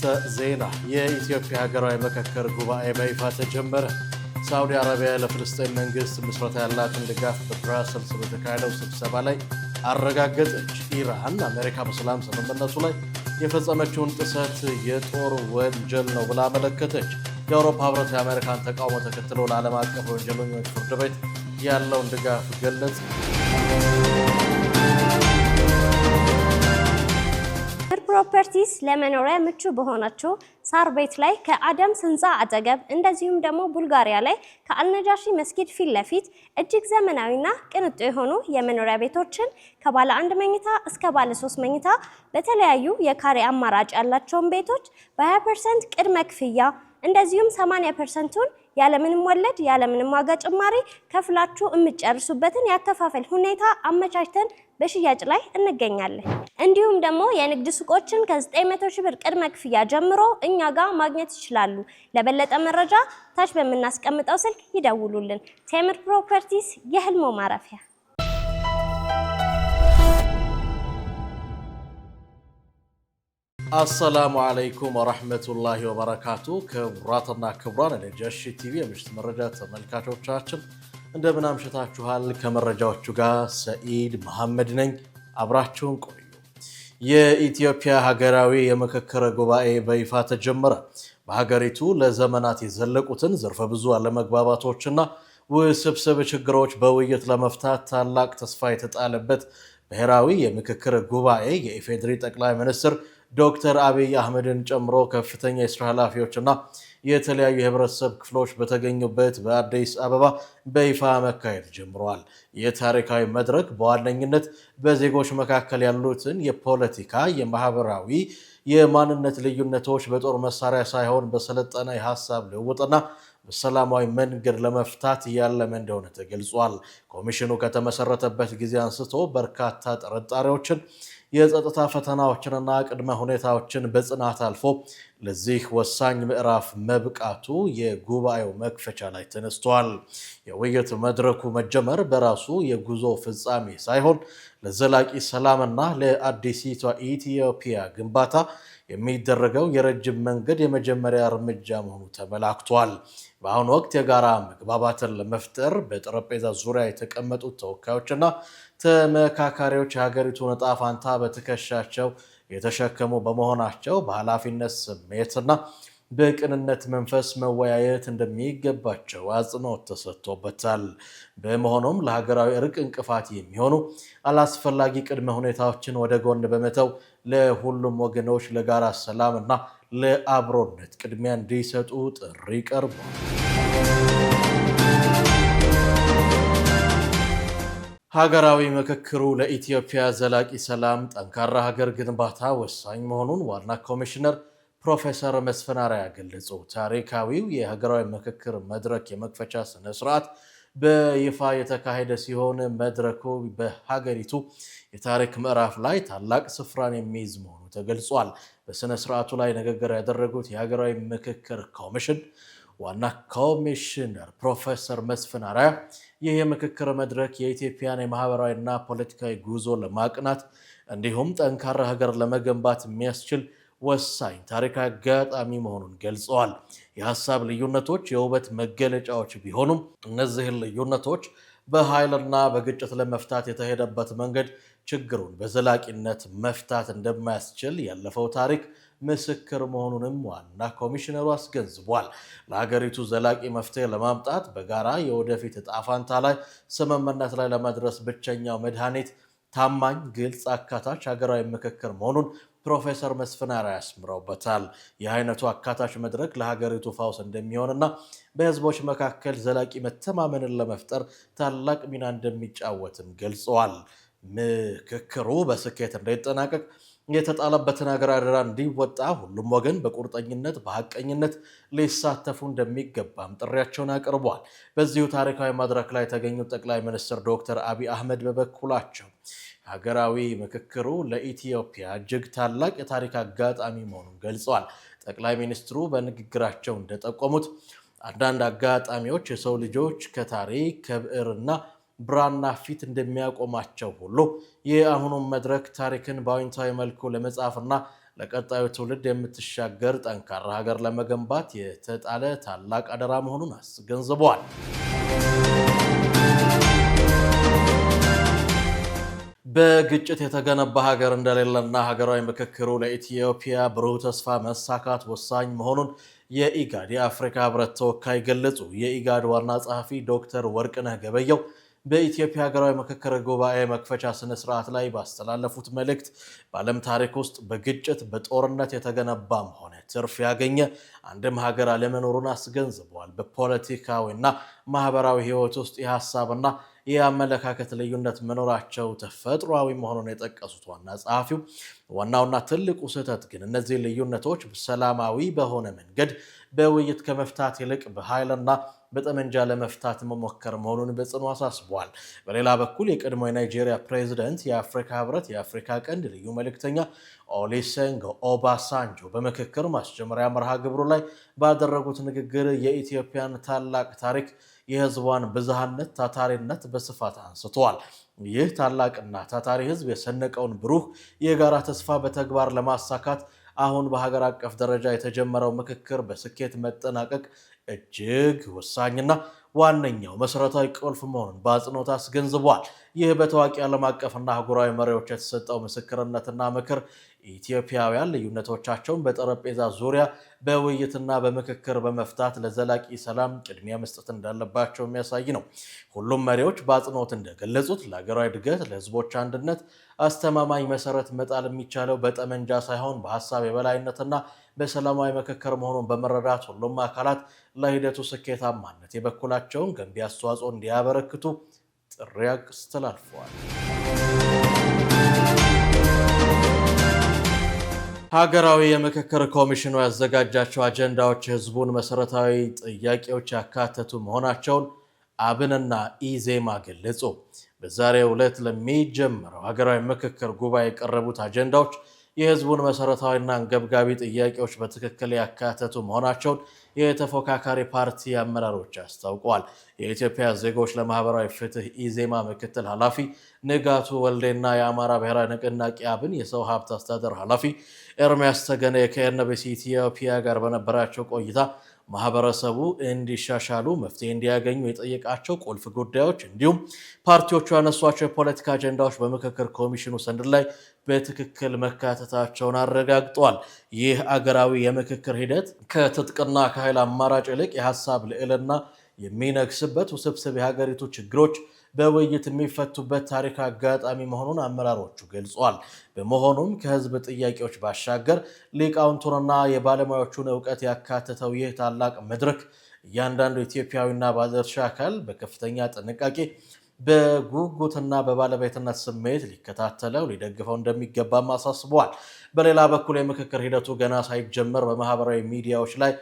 አርዕስተ ዜና የኢትዮጵያ ሀገራዊ ምክክር ጉባኤ በይፋ ተጀመረ። ሳዑዲ አረቢያ ለፍልስጤም መንግስት ምስረታ ያላትን ድጋፍ በብራሰልስ በተካሄደው ስብሰባ ላይ አረጋገጠች። ኢራን አሜሪካ በሰላም ስምምነቱ ላይ የፈጸመችውን ጥሰት የጦር ወንጀል ነው ብላ አመለከተች። የአውሮፓ ህብረት የአሜሪካን ተቃውሞ ተከትሎ ለዓለም አቀፍ ወንጀለኞች ፍርድ ቤት ያለውን ድጋፍ ገለጸ። ፕሮፐርቲስ ለመኖሪያ ምቹ በሆነችው ሳር ቤት ላይ ከአደምስ ህንፃ አጠገብ እንደዚሁም ደግሞ ቡልጋሪያ ላይ ከአልነጃሺ መስጊድ ፊት ለፊት እጅግ ዘመናዊና ቅንጡ የሆኑ የመኖሪያ ቤቶችን ከባለ 1 መኝታ እስከ ባለ 3 መኝታ በተለያዩ የካሬ አማራጭ ያላቸውን ቤቶች በ20% ቅድመ ክፍያ እንደዚሁም 80%ቱን ያለምንም ወለድ ያለምንም ዋጋ ጭማሪ ከፍላችሁ የምትጨርሱበትን ያከፋፈል ሁኔታ አመቻችተን በሽያጭ ላይ እንገኛለን። እንዲሁም ደግሞ የንግድ ሱቆችን ከ900 ሺህ ብር ቅድመ ክፍያ ጀምሮ እኛ ጋር ማግኘት ይችላሉ። ለበለጠ መረጃ ታች በምናስቀምጠው ስልክ ይደውሉልን። ቴምር ፕሮፐርቲስ የህልሞ ማረፊያ። አሰላሙ አለይኩም ወራህመቱላሂ ወበረካቱ። ክቡራትና ክቡራን የነጃሺ ቲቪ የምሽት መረጃ ተመልካቾቻችን እንደምን አምሽታችኋል? ከመረጃዎቹ ጋር ሰኢድ መሐመድ ነኝ። አብራችሁን ቆዩ። የኢትዮጵያ ሀገራዊ የምክክር ጉባኤ በይፋ ተጀመረ። በሀገሪቱ ለዘመናት የዘለቁትን ዘርፈ ብዙ አለመግባባቶችና ውስብስብ ችግሮች በውይይት ለመፍታት ታላቅ ተስፋ የተጣለበት ብሔራዊ የምክክር ጉባኤ የኢፌዴሪ ጠቅላይ ሚኒስትር ዶክተር አብይ አህመድን ጨምሮ ከፍተኛ የስራ ኃላፊዎችና የተለያዩ የህብረተሰብ ክፍሎች በተገኙበት በአዲስ አበባ በይፋ መካሄድ ጀምሯል። የታሪካዊ መድረክ በዋነኝነት በዜጎች መካከል ያሉትን የፖለቲካ፣ የማህበራዊ፣ የማንነት ልዩነቶች በጦር መሳሪያ ሳይሆን በሰለጠነ የሀሳብ ልውውጥና በሰላማዊ መንገድ ለመፍታት ያለመ እንደሆነ ተገልጿል። ኮሚሽኑ ከተመሰረተበት ጊዜ አንስቶ በርካታ ጥርጣሬዎችን፣ የጸጥታ ፈተናዎችንና ቅድመ ሁኔታዎችን በጽናት አልፎ ለዚህ ወሳኝ ምዕራፍ መብቃቱ የጉባኤው መክፈቻ ላይ ተነስቷል። የውይይት መድረኩ መጀመር በራሱ የጉዞ ፍጻሜ ሳይሆን ለዘላቂ ሰላምና ለአዲሲቷ ኢትዮጵያ ግንባታ የሚደረገው የረጅም መንገድ የመጀመሪያ እርምጃ መሆኑ ተመላክቷል። በአሁኑ ወቅት የጋራ መግባባትን ለመፍጠር በጠረጴዛ ዙሪያ የተቀመጡት ተወካዮችና ተመካካሪዎች የሀገሪቱን ዕጣ ፈንታ በትከሻቸው የተሸከሙ በመሆናቸው በኃላፊነት ስሜትና በቅንነት መንፈስ መወያየት እንደሚገባቸው አጽንኦት ተሰጥቶበታል። በመሆኑም ለሀገራዊ እርቅ እንቅፋት የሚሆኑ አላስፈላጊ ቅድመ ሁኔታዎችን ወደ ጎን በመተው ለሁሉም ወገኖች ለጋራ ሰላምና ለአብሮነት ቅድሚያ እንዲሰጡ ጥሪ ቀርቧል። ሀገራዊ ምክክሩ ለኢትዮጵያ ዘላቂ ሰላም፣ ጠንካራ ሀገር ግንባታ ወሳኝ መሆኑን ዋና ኮሚሽነር ፕሮፌሰር መስፍን አርአያ ገለጹ። ታሪካዊው የሀገራዊ ምክክር መድረክ የመክፈቻ ስነ ስርዓት በይፋ የተካሄደ ሲሆን መድረኩ በሀገሪቱ የታሪክ ምዕራፍ ላይ ታላቅ ስፍራን የሚይዝ መሆኑ ተገልጿል። በስነ ስርዓቱ ላይ ንግግር ያደረጉት የሀገራዊ ምክክር ኮሚሽን ዋና ኮሚሽነር ፕሮፌሰር መስፍን አርአያ ይህ የምክክር መድረክ የኢትዮጵያን የማህበራዊና ፖለቲካዊ ጉዞ ለማቅናት እንዲሁም ጠንካራ ሀገር ለመገንባት የሚያስችል ወሳኝ ታሪካዊ አጋጣሚ መሆኑን ገልጸዋል። የሀሳብ ልዩነቶች የውበት መገለጫዎች ቢሆኑም እነዚህን ልዩነቶች በኃይልና በግጭት ለመፍታት የተሄደበት መንገድ ችግሩን በዘላቂነት መፍታት እንደማያስችል ያለፈው ታሪክ ምስክር መሆኑንም ዋና ኮሚሽነሩ አስገንዝቧል። ለሀገሪቱ ዘላቂ መፍትሄ ለማምጣት በጋራ የወደፊት ዕጣ ፈንታ ላይ ስምምነት ላይ ለመድረስ ብቸኛው መድኃኒት ታማኝ፣ ግልጽ፣ አካታች ሀገራዊ ምክክር መሆኑን ፕሮፌሰር መስፍን አርአያ ያስምረውበታል። ይህ አይነቱ አካታች መድረክ ለሀገሪቱ ፈውስ እንደሚሆንና በህዝቦች መካከል ዘላቂ መተማመንን ለመፍጠር ታላቅ ሚና እንደሚጫወትም ገልጸዋል። ምክክሩ በስኬት እንዳይጠናቀቅ የተጣለበትን ሀገር አደራ እንዲወጣ ሁሉም ወገን በቁርጠኝነት በሐቀኝነት ሊሳተፉ እንደሚገባም ጥሪያቸውን አቅርቧል። በዚሁ ታሪካዊ መድረክ ላይ የተገኙት ጠቅላይ ሚኒስትር ዶክተር አብይ አህመድ በበኩላቸው ሀገራዊ ምክክሩ ለኢትዮጵያ እጅግ ታላቅ የታሪክ አጋጣሚ መሆኑን ገልጸዋል። ጠቅላይ ሚኒስትሩ በንግግራቸው እንደጠቆሙት አንዳንድ አጋጣሚዎች የሰው ልጆች ከታሪክ ከብዕርና ብራና ፊት እንደሚያቆማቸው ሁሉ የአሁኑ መድረክ ታሪክን በአዎንታዊ መልኩ ለመጻፍና ለቀጣዩ ትውልድ የምትሻገር ጠንካራ ሀገር ለመገንባት የተጣለ ታላቅ አደራ መሆኑን አስገንዝበዋል። በግጭት የተገነባ ሀገር እንደሌለና ሀገራዊ ምክክሩ ለኢትዮጵያ ብሩህ ተስፋ መሳካት ወሳኝ መሆኑን የኢጋድ የአፍሪካ ህብረት ተወካይ ገለጹ። የኢጋድ ዋና ጸሐፊ ዶክተር ወርቅነህ ገበየሁ በኢትዮጵያ ሀገራዊ ምክክር ጉባኤ መክፈቻ ስነ ስርዓት ላይ ባስተላለፉት መልእክት በዓለም ታሪክ ውስጥ በግጭት በጦርነት የተገነባም ሆነ ትርፍ ያገኘ አንድም ሀገር አለመኖሩን አስገንዝበዋል። በፖለቲካዊና ማህበራዊ ህይወት ውስጥ የሀሳብና የአመለካከት ልዩነት መኖራቸው ተፈጥሯዊ መሆኑን የጠቀሱት ዋና ጸሐፊው ዋናውና ትልቁ ስህተት ግን እነዚህ ልዩነቶች ሰላማዊ በሆነ መንገድ በውይይት ከመፍታት ይልቅ በኃይልና በጠመንጃ ለመፍታት መሞከር መሆኑን በጽኑ አሳስበዋል። በሌላ በኩል የቀድሞ የናይጄሪያ ፕሬዝዳንት የአፍሪካ ህብረት የአፍሪካ ቀንድ ልዩ መልእክተኛ ኦሉሴጉን ኦባሳንጆ በምክክር ማስጀመሪያ መርሃ ግብሩ ላይ ባደረጉት ንግግር የኢትዮጵያን ታላቅ ታሪክ፣ የህዝቧን ብዝሃነት፣ ታታሪነት በስፋት አንስተዋል። ይህ ታላቅና ታታሪ ህዝብ የሰነቀውን ብሩህ የጋራ ተስፋ በተግባር ለማሳካት አሁን በሀገር አቀፍ ደረጃ የተጀመረው ምክክር በስኬት መጠናቀቅ እጅግ ወሳኝና ዋነኛው መሰረታዊ ቁልፍ መሆኑን በአጽንኦት አስገንዝቧል። ይህ በታዋቂ ዓለም አቀፍና አህጉራዊ መሪዎች የተሰጠው ምስክርነትና ምክር ኢትዮጵያውያን ልዩነቶቻቸውን በጠረጴዛ ዙሪያ በውይይትና በምክክር በመፍታት ለዘላቂ ሰላም ቅድሚያ መስጠት እንዳለባቸው የሚያሳይ ነው። ሁሉም መሪዎች በአጽንኦት እንደገለጹት ለሀገራዊ እድገት፣ ለህዝቦች አንድነት አስተማማኝ መሰረት መጣል የሚቻለው በጠመንጃ ሳይሆን በሀሳብ የበላይነትና በሰላማዊ ምክክር መሆኑን በመረዳት ሁሉም አካላት ለሂደቱ ስኬታማነት የበኩላቸውን ገንቢ አስተዋጽኦ እንዲያበረክቱ ጥሪ አስተላልፈዋል። ሀገራዊ የምክክር ኮሚሽኑ ያዘጋጃቸው አጀንዳዎች የህዝቡን መሰረታዊ ጥያቄዎች ያካተቱ መሆናቸውን አብንና ኢዜማ ገለጹ። በዛሬው ዕለት ለሚጀምረው ሀገራዊ ምክክር ጉባኤ የቀረቡት አጀንዳዎች የህዝቡን መሰረታዊና አንገብጋቢ ጥያቄዎች በትክክል ያካተቱ መሆናቸውን የተፎካካሪ ፓርቲ አመራሮች አስታውቀዋል። የኢትዮጵያ ዜጎች ለማህበራዊ ፍትህ ኢዜማ ምክትል ኃላፊ ንጋቱ ወልዴና የአማራ ብሔራዊ ንቅናቄ አብን የሰው ሀብት አስተዳደር ኃላፊ ኤርሚያስ ተገነ ከኤንቢሲ ኢትዮጵያ ጋር በነበራቸው ቆይታ ማህበረሰቡ እንዲሻሻሉ መፍትሄ እንዲያገኙ የጠየቃቸው ቁልፍ ጉዳዮች እንዲሁም ፓርቲዎቹ ያነሷቸው የፖለቲካ አጀንዳዎች በምክክር ኮሚሽኑ ሰነድ ላይ በትክክል መካተታቸውን አረጋግጠዋል። ይህ አገራዊ የምክክር ሂደት ከትጥቅና ከኃይል አማራጭ ይልቅ የሀሳብ ልዕልና የሚነግስበት ውስብስብ የሀገሪቱ ችግሮች በውይይት የሚፈቱበት ታሪክ አጋጣሚ መሆኑን አመራሮቹ ገልጿል። በመሆኑም ከህዝብ ጥያቄዎች ባሻገር ሊቃውንቱንና የባለሙያዎቹን እውቀት ያካተተው ይህ ታላቅ መድረክ እያንዳንዱ ኢትዮጵያዊና ባለድርሻ አካል በከፍተኛ ጥንቃቄ በጉጉትና በባለቤትነት ስሜት ሊከታተለው ሊደግፈው እንደሚገባም አሳስበዋል። በሌላ በኩል የምክክር ሂደቱ ገና ሳይጀመር በማህበራዊ ሚዲያዎች ላይ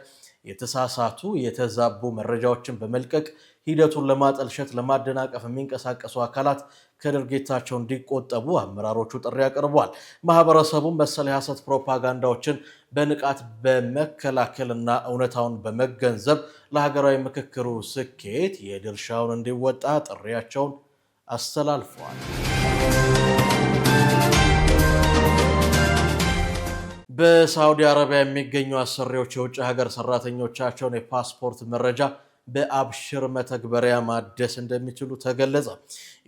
የተሳሳቱ የተዛቡ መረጃዎችን በመልቀቅ ሂደቱን ለማጠልሸት ለማደናቀፍ የሚንቀሳቀሱ አካላት ከድርጊታቸው እንዲቆጠቡ አመራሮቹ ጥሪ አቅርበዋል። ማህበረሰቡም መሰል የሐሰት ፕሮፓጋንዳዎችን በንቃት በመከላከልና እውነታውን በመገንዘብ ለሀገራዊ ምክክሩ ስኬት የድርሻውን እንዲወጣ ጥሪያቸውን አስተላልፈዋል። በሳዑዲ አረቢያ የሚገኙ አሰሪዎች የውጭ ሀገር ሰራተኞቻቸውን የፓስፖርት መረጃ በአብሽር መተግበሪያ ማደስ እንደሚችሉ ተገለጸ።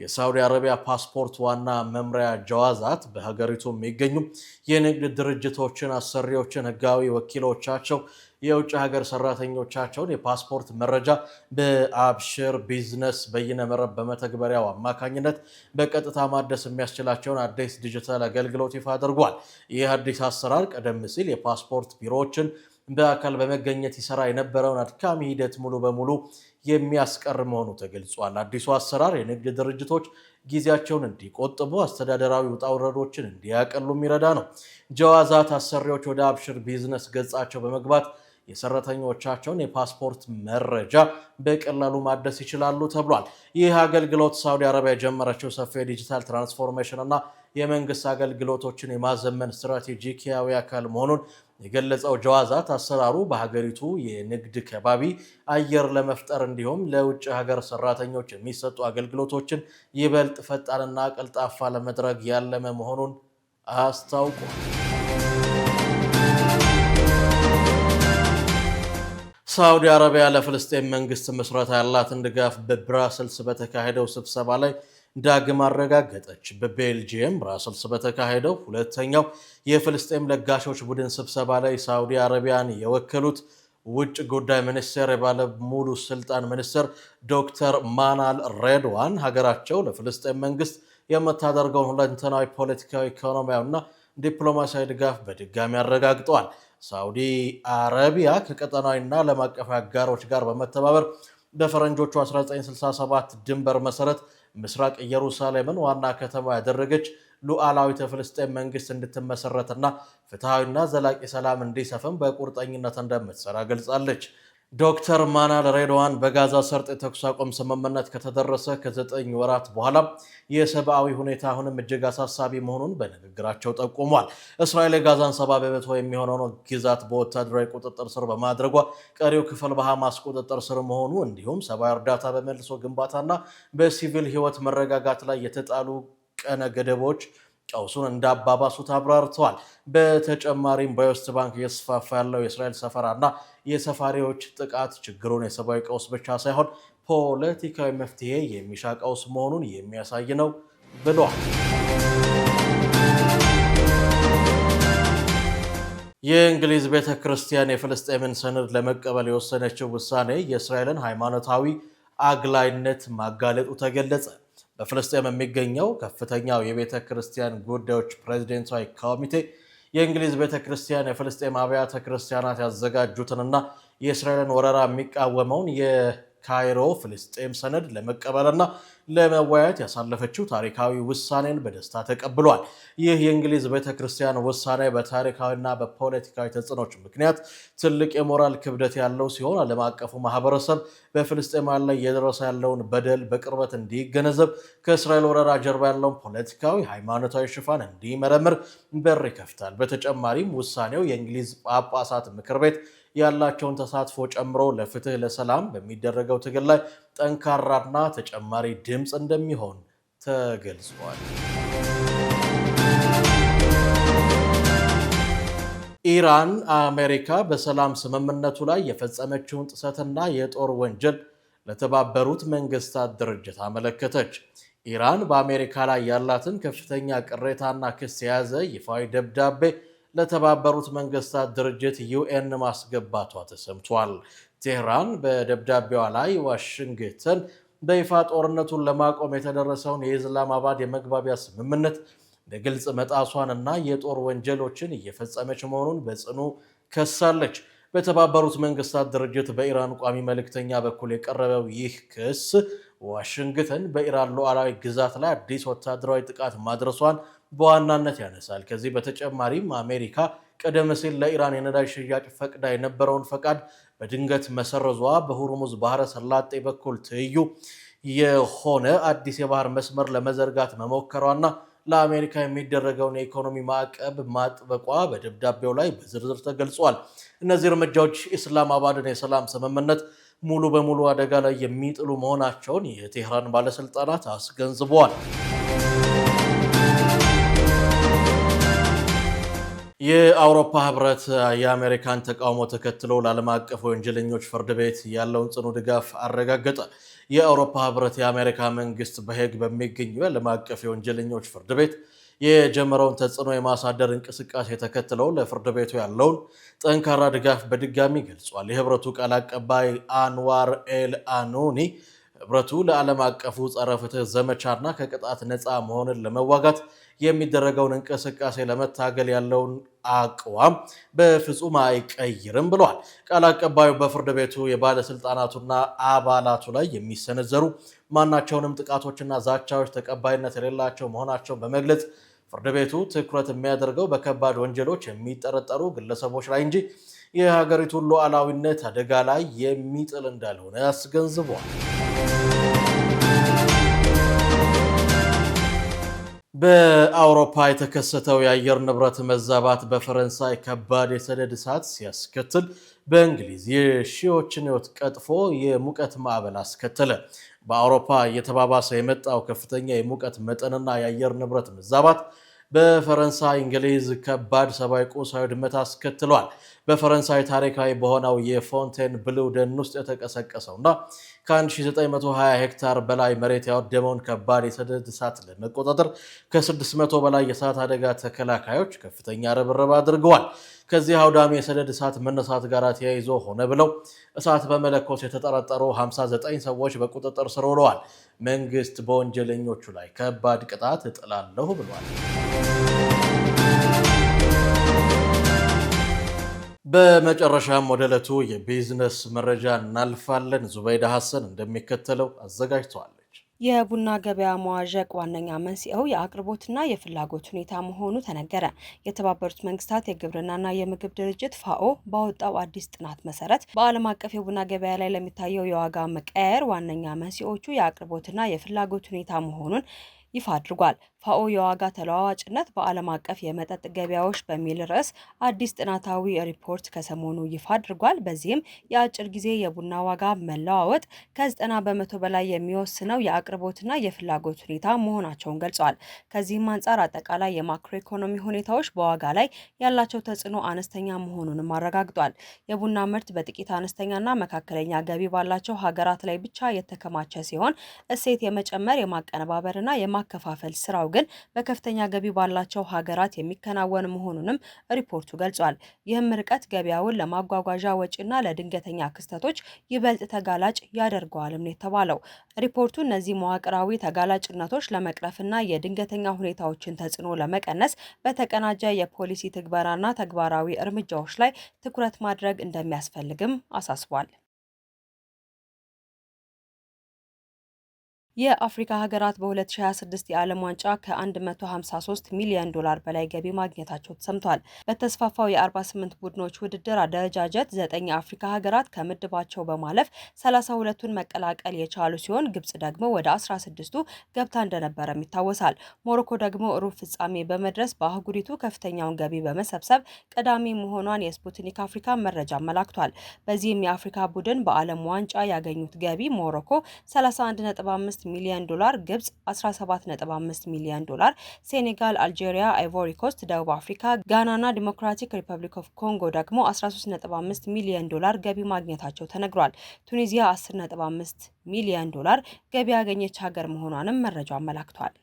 የሳዑዲ አረቢያ ፓስፖርት ዋና መምሪያ ጀዋዛት በሀገሪቱ የሚገኙ የንግድ ድርጅቶችን፣ አሰሪዎችን፣ ህጋዊ ወኪሎቻቸው የውጭ ሀገር ሰራተኞቻቸውን የፓስፖርት መረጃ በአብሽር ቢዝነስ በይነመረብ በመተግበሪያው አማካኝነት በቀጥታ ማደስ የሚያስችላቸውን አዲስ ዲጂታል አገልግሎት ይፋ አድርጓል። ይህ አዲስ አሰራር ቀደም ሲል የፓስፖርት ቢሮዎችን በአካል በመገኘት ይሰራ የነበረውን አድካሚ ሂደት ሙሉ በሙሉ የሚያስቀር መሆኑ ተገልጿል። አዲሱ አሰራር የንግድ ድርጅቶች ጊዜያቸውን እንዲቆጥቡ፣ አስተዳደራዊ ውጣ ውረዶችን እንዲያቀሉ የሚረዳ ነው። ጀዋዛት አሰሪዎች ወደ አብሽር ቢዝነስ ገጻቸው በመግባት የሰራተኞቻቸውን የፓስፖርት መረጃ በቀላሉ ማደስ ይችላሉ ተብሏል። ይህ አገልግሎት ሳዑዲ አረቢያ የጀመረችው ሰፊ የዲጂታል ትራንስፎርሜሽን እና የመንግስት አገልግሎቶችን የማዘመን ስትራቴጂካዊ አካል መሆኑን የገለጸው ጀዋዛት አሰራሩ በሀገሪቱ የንግድ ከባቢ አየር ለመፍጠር እንዲሁም ለውጭ ሀገር ሰራተኞች የሚሰጡ አገልግሎቶችን ይበልጥ ፈጣንና ቀልጣፋ ለማድረግ ያለመ መሆኑን አስታውቋል። ሳዑዲ አረቢያ ለፍልስጤም መንግስት መስረታ ያላትን ድጋፍ በብራሰልስ በተካሄደው ስብሰባ ላይ ዳግም አረጋገጠች። በቤልጂየም ብራሰልስ በተካሄደው ሁለተኛው የፍልስጤም ለጋሾች ቡድን ስብሰባ ላይ ሳዑዲ አረቢያን የወከሉት ውጭ ጉዳይ ሚኒስቴር የባለ ሙሉ ስልጣን ሚኒስትር ዶክተር ማናል ሬድዋን ሀገራቸው ለፍልስጤም መንግስት የምታደርገውን ሁለንተናዊ ፖለቲካዊ፣ ኢኮኖሚያዊና ዲፕሎማሲያዊ ድጋፍ በድጋሚ አረጋግጠዋል። ሳዑዲ አረቢያ ከቀጠናዊና ዓለም አቀፍ አጋሮች ጋር በመተባበር በፈረንጆቹ 1967 ድንበር መሰረት ምስራቅ ኢየሩሳሌምን ዋና ከተማ ያደረገች ሉዓላዊት የፍልስጤም መንግስት እንድትመሰረትና ፍትሐዊና ዘላቂ ሰላም እንዲሰፍን በቁርጠኝነት እንደምትሰራ ገልጻለች። ዶክተር ማናል ሬድዋን በጋዛ ሰርጥ የተኩስ አቁም ስምምነት ከተደረሰ ከ9 ወራት በኋላ የሰብአዊ ሁኔታ አሁንም እጅግ አሳሳቢ መሆኑን በንግግራቸው ጠቁሟል። እስራኤል የጋዛን 70% የሚሆነውን ግዛት በወታደራዊ ቁጥጥር ስር በማድረጓ ቀሪው ክፍል በሐማስ ቁጥጥር ስር መሆኑ እንዲሁም ሰብአዊ እርዳታ በመልሶ ግንባታና በሲቪል ህይወት መረጋጋት ላይ የተጣሉ ቀነ ገደቦች ቀውሱን እንዳባባሱት አብራርተዋል። በተጨማሪም በዌስት ባንክ እየተስፋፋ ያለው የእስራኤል ሰፈራና የሰፋሪዎች ጥቃት ችግሩን የሰብአዊ ቀውስ ብቻ ሳይሆን ፖለቲካዊ መፍትሄ የሚሻ ቀውስ መሆኑን የሚያሳይ ነው ብለዋል። የእንግሊዝ ቤተ ክርስቲያን የፍልስጤምን ሰነድ ለመቀበል የወሰነችው ውሳኔ የእስራኤልን ሃይማኖታዊ አግላይነት ማጋለጡ ተገለጸ። በፍልስጤም የሚገኘው ከፍተኛው የቤተ ክርስቲያን ጉዳዮች ፕሬዝዳንታዊ ኮሚቴ የእንግሊዝ ቤተ ክርስቲያን የፍልስጤም አብያተ ክርስቲያናት ያዘጋጁትንና የእስራኤልን ወረራ የሚቃወመውን የካይሮ ፍልስጤም ሰነድ ለመቀበልና ለመወያየት ያሳለፈችው ታሪካዊ ውሳኔን በደስታ ተቀብሏል። ይህ የእንግሊዝ ቤተ ክርስቲያን ውሳኔ በታሪካዊና በፖለቲካዊ ተጽዕኖች ምክንያት ትልቅ የሞራል ክብደት ያለው ሲሆን ዓለም አቀፉ ማህበረሰብ በፍልስጤማውያን ላይ እየደረሰ ያለውን በደል በቅርበት እንዲገነዘብ፣ ከእስራኤል ወረራ ጀርባ ያለውን ፖለቲካዊ፣ ሃይማኖታዊ ሽፋን እንዲመረምር በር ይከፍታል። በተጨማሪም ውሳኔው የእንግሊዝ ጳጳሳት ምክር ቤት ያላቸውን ተሳትፎ ጨምሮ ለፍትህ፣ ለሰላም በሚደረገው ትግል ላይ ጠንካራና ተጨማሪ ድምፅ እንደሚሆን ተገልጿል። ኢራን አሜሪካ በሰላም ስምምነቱ ላይ የፈጸመችውን ጥሰትና የጦር ወንጀል ለተባበሩት መንግስታት ድርጅት አመለከተች። ኢራን በአሜሪካ ላይ ያላትን ከፍተኛ ቅሬታና ክስ የያዘ ይፋዊ ደብዳቤ ለተባበሩት መንግስታት ድርጅት ዩኤን ማስገባቷ ተሰምቷል። ቴህራን በደብዳቤዋ ላይ ዋሽንግተን በይፋ ጦርነቱን ለማቆም የተደረሰውን የኢስላማባድ የመግባቢያ ስምምነት በግልጽ መጣሷን እና የጦር ወንጀሎችን እየፈጸመች መሆኑን በጽኑ ከሳለች። በተባበሩት መንግስታት ድርጅት በኢራን ቋሚ መልእክተኛ በኩል የቀረበው ይህ ክስ ዋሽንግተን በኢራን ሉዓላዊ ግዛት ላይ አዲስ ወታደራዊ ጥቃት ማድረሷን በዋናነት ያነሳል። ከዚህ በተጨማሪም አሜሪካ ቀደም ሲል ለኢራን የነዳጅ ሽያጭ ፈቅዳ የነበረውን ፈቃድ በድንገት መሰረዟ፣ በሆርሙዝ ባህረ ሰላጤ በኩል ትይዩ የሆነ አዲስ የባህር መስመር ለመዘርጋት መሞከሯና ለአሜሪካ የሚደረገውን የኢኮኖሚ ማዕቀብ ማጥበቋ በደብዳቤው ላይ በዝርዝር ተገልጿል። እነዚህ እርምጃዎች ኢስላማባድን የሰላም ስምምነት ሙሉ በሙሉ አደጋ ላይ የሚጥሉ መሆናቸውን የቴህራን ባለስልጣናት አስገንዝበዋል። የአውሮፓ ህብረት የአሜሪካን ተቃውሞ ተከትሎ ለዓለም አቀፍ ወንጀለኞች ፍርድ ቤት ያለውን ጽኑ ድጋፍ አረጋገጠ። የአውሮፓ ህብረት የአሜሪካ መንግስት በሄግ በሚገኘው የዓለም አቀፍ የወንጀለኞች ፍርድ ቤት የጀመረውን ተጽዕኖ የማሳደር እንቅስቃሴ ተከትለው ለፍርድ ቤቱ ያለውን ጠንካራ ድጋፍ በድጋሚ ገልጿል። የህብረቱ ቃል አቀባይ አንዋር ኤል አኑኒ ህብረቱ ለዓለም አቀፉ ጸረ ፍትህ ዘመቻና ከቅጣት ነፃ መሆንን ለመዋጋት የሚደረገውን እንቅስቃሴ ለመታገል ያለውን አቋም በፍጹም አይቀይርም ብለዋል። ቃል አቀባዩ በፍርድ ቤቱ የባለስልጣናቱና አባላቱ ላይ የሚሰነዘሩ ማናቸውንም ጥቃቶችና ዛቻዎች ተቀባይነት የሌላቸው መሆናቸውን በመግለጽ ፍርድ ቤቱ ትኩረት የሚያደርገው በከባድ ወንጀሎች የሚጠረጠሩ ግለሰቦች ላይ እንጂ የሀገሪቱን ሉዓላዊነት አደጋ ላይ የሚጥል እንዳልሆነ አስገንዝቧል። በአውሮፓ የተከሰተው የአየር ንብረት መዛባት በፈረንሳይ ከባድ የሰደድ እሳት ሲያስከትል በእንግሊዝ የሺዎችን ሕይወት ቀጥፎ የሙቀት ማዕበል አስከተለ። በአውሮፓ እየተባባሰ የመጣው ከፍተኛ የሙቀት መጠንና የአየር ንብረት መዛባት በፈረንሳይ እንግሊዝ ከባድ ሰብአዊ ቁሳዊ ውድመት አስከትሏል። በፈረንሳይ ታሪካዊ በሆነው የፎንቴን ብሉ ደን ውስጥ የተቀሰቀሰውና ከ1920 ሄክታር በላይ መሬት ያወደመውን ከባድ የሰደድ እሳት ለመቆጣጠር ከ600 በላይ የእሳት አደጋ ተከላካዮች ከፍተኛ ርብርብ አድርገዋል። ከዚህ አውዳሚ የሰደድ እሳት መነሳት ጋር ተያይዞ ሆነ ብለው እሳት በመለኮስ የተጠረጠሩ 59 ሰዎች በቁጥጥር ስር ውለዋል። መንግስት በወንጀለኞቹ ላይ ከባድ ቅጣት እጥላለሁ ብሏል። በመጨረሻም ወደ ዕለቱ የቢዝነስ መረጃ እናልፋለን። ዙበይዳ ሐሰን እንደሚከተለው አዘጋጅተዋለች። የቡና ገበያ መዋዠቅ ዋነኛ መንስኤው የአቅርቦትና የፍላጎት ሁኔታ መሆኑ ተነገረ። የተባበሩት መንግስታት የግብርናና የምግብ ድርጅት ፋኦ ባወጣው አዲስ ጥናት መሰረት በዓለም አቀፍ የቡና ገበያ ላይ ለሚታየው የዋጋ መቀያየር ዋነኛ መንስኤዎቹ የአቅርቦትና የፍላጎት ሁኔታ መሆኑን ይፋ አድርጓል። ፋኦ የዋጋ ተለዋዋጭነት በዓለም አቀፍ የመጠጥ ገበያዎች በሚል ርዕስ አዲስ ጥናታዊ ሪፖርት ከሰሞኑ ይፋ አድርጓል። በዚህም የአጭር ጊዜ የቡና ዋጋ መለዋወጥ ከ90 በመቶ በላይ የሚወስነው የአቅርቦትና የፍላጎት ሁኔታ መሆናቸውን ገልጸዋል። ከዚህም አንጻር አጠቃላይ የማክሮ ኢኮኖሚ ሁኔታዎች በዋጋ ላይ ያላቸው ተጽዕኖ አነስተኛ መሆኑንም አረጋግጧል። የቡና ምርት በጥቂት አነስተኛና መካከለኛ ገቢ ባላቸው ሀገራት ላይ ብቻ የተከማቸ ሲሆን እሴት የመጨመር የማቀነባበርና የማከፋፈል ስራው ግን በከፍተኛ ገቢ ባላቸው ሀገራት የሚከናወን መሆኑንም ሪፖርቱ ገልጿል። ይህም ርቀት ገበያውን ለማጓጓዣ ወጪና ለድንገተኛ ክስተቶች ይበልጥ ተጋላጭ ያደርገዋልም ነው የተባለው። ሪፖርቱ እነዚህ መዋቅራዊ ተጋላጭነቶች ለመቅረፍና የድንገተኛ ሁኔታዎችን ተጽዕኖ ለመቀነስ በተቀናጀ የፖሊሲ ትግበራና ተግባራዊ እርምጃዎች ላይ ትኩረት ማድረግ እንደሚያስፈልግም አሳስቧል። የአፍሪካ ሀገራት በ2026 የዓለም ዋንጫ ከ153 ሚሊዮን ዶላር በላይ ገቢ ማግኘታቸው ተሰምቷል። በተስፋፋው የ48 ቡድኖች ውድድር አደረጃጀት 9 የአፍሪካ ሀገራት ከምድባቸው በማለፍ 32ቱን መቀላቀል የቻሉ ሲሆን ግብጽ ደግሞ ወደ 16ቱ ገብታ እንደነበረም ይታወሳል። ሞሮኮ ደግሞ ሩብ ፍጻሜ በመድረስ በአህጉሪቱ ከፍተኛውን ገቢ በመሰብሰብ ቀዳሚ መሆኗን የስፑትኒክ አፍሪካ መረጃ አመላክቷል። በዚህም የአፍሪካ ቡድን በዓለም ዋንጫ ያገኙት ገቢ ሞሮኮ 31.5 ሚሊዮን ዶላር፣ ግብጽ 17.5 ሚሊዮን ዶላር፣ ሴኔጋል፣ አልጄሪያ፣ አይቮሪ ኮስት፣ ደቡብ አፍሪካ፣ ጋናና ዲሞክራቲክ ሪፐብሊክ ኦፍ ኮንጎ ደግሞ 13.5 ሚሊዮን ዶላር ገቢ ማግኘታቸው ተነግሯል። ቱኒዚያ 10.5 ሚሊዮን ዶላር ገቢ ያገኘች ሀገር መሆኗንም መረጃው አመላክቷል።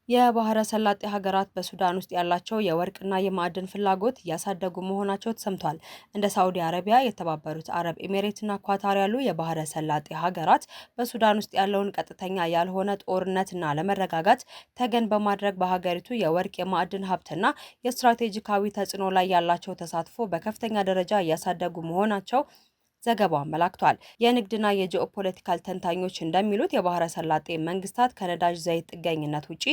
የባህረ ሰላጤ ሀገራት በሱዳን ውስጥ ያላቸው የወርቅና የማዕድን ፍላጎት እያሳደጉ መሆናቸው ተሰምቷል። እንደ ሳዑዲ አረቢያ፣ የተባበሩት አረብ ኤሚሬትና ኳታር ያሉ የባህረ ሰላጤ ሀገራት በሱዳን ውስጥ ያለውን ቀጥተኛ ያልሆነ ጦርነትና አለመረጋጋት ተገን በማድረግ በሀገሪቱ የወርቅ የማዕድን ሀብትና የስትራቴጂካዊ ተጽዕኖ ላይ ያላቸው ተሳትፎ በከፍተኛ ደረጃ እያሳደጉ መሆናቸው ዘገባው አመላክቷል። የንግድና የጂኦፖለቲካል ተንታኞች እንደሚሉት የባህረ ሰላጤ መንግስታት ከነዳጅ ዘይት ጥገኝነት ውጪ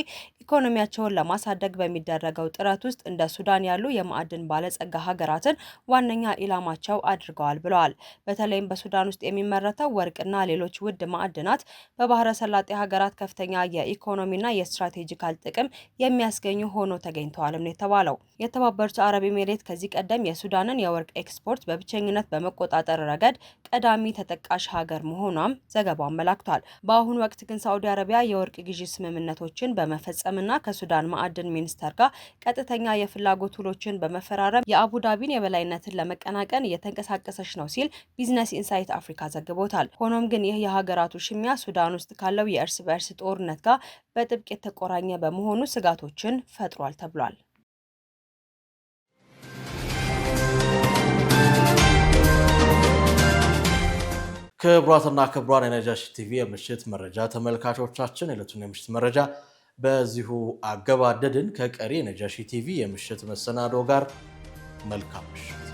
ኢኮኖሚያቸውን ለማሳደግ በሚደረገው ጥረት ውስጥ እንደ ሱዳን ያሉ የማዕድን ባለጸጋ ሀገራትን ዋነኛ ኢላማቸው አድርገዋል ብለዋል። በተለይም በሱዳን ውስጥ የሚመረተው ወርቅና ሌሎች ውድ ማዕድናት በባህረ ሰላጤ ሀገራት ከፍተኛ የኢኮኖሚና የስትራቴጂካል ጥቅም የሚያስገኙ ሆኖ ተገኝተዋልም ነው የተባለው። የተባበሩት አረብ ኤሚሬት ከዚህ ቀደም የሱዳንን የወርቅ ኤክስፖርት በብቸኝነት በመቆጣጠር ረገድ ቀዳሚ ተጠቃሽ ሀገር መሆኗም ዘገባው አመላክቷል። በአሁኑ ወቅት ግን ሳዑዲ አረቢያ የወርቅ ግዢ ስምምነቶችን በመፈጸምና ከሱዳን ማዕድን ሚኒስቴር ጋር ቀጥተኛ የፍላጎት ውሎችን በመፈራረም የአቡዳቢን የበላይነትን ለመቀናቀን እየተንቀሳቀሰች ነው ሲል ቢዝነስ ኢንሳይት አፍሪካ ዘግቦታል። ሆኖም ግን ይህ የሀገራቱ ሽሚያ ሱዳን ውስጥ ካለው የእርስ በእርስ ጦርነት ጋር በጥብቅ የተቆራኘ በመሆኑ ስጋቶችን ፈጥሯል ተብሏል። ክቡራትና ክቡራን የነጃሺ ቲቪ የምሽት መረጃ ተመልካቾቻችን የዕለቱን የምሽት መረጃ በዚሁ አገባደድን። ከቀሪ የነጃሺ ቲቪ የምሽት መሰናዶ ጋር መልካም ምሽት።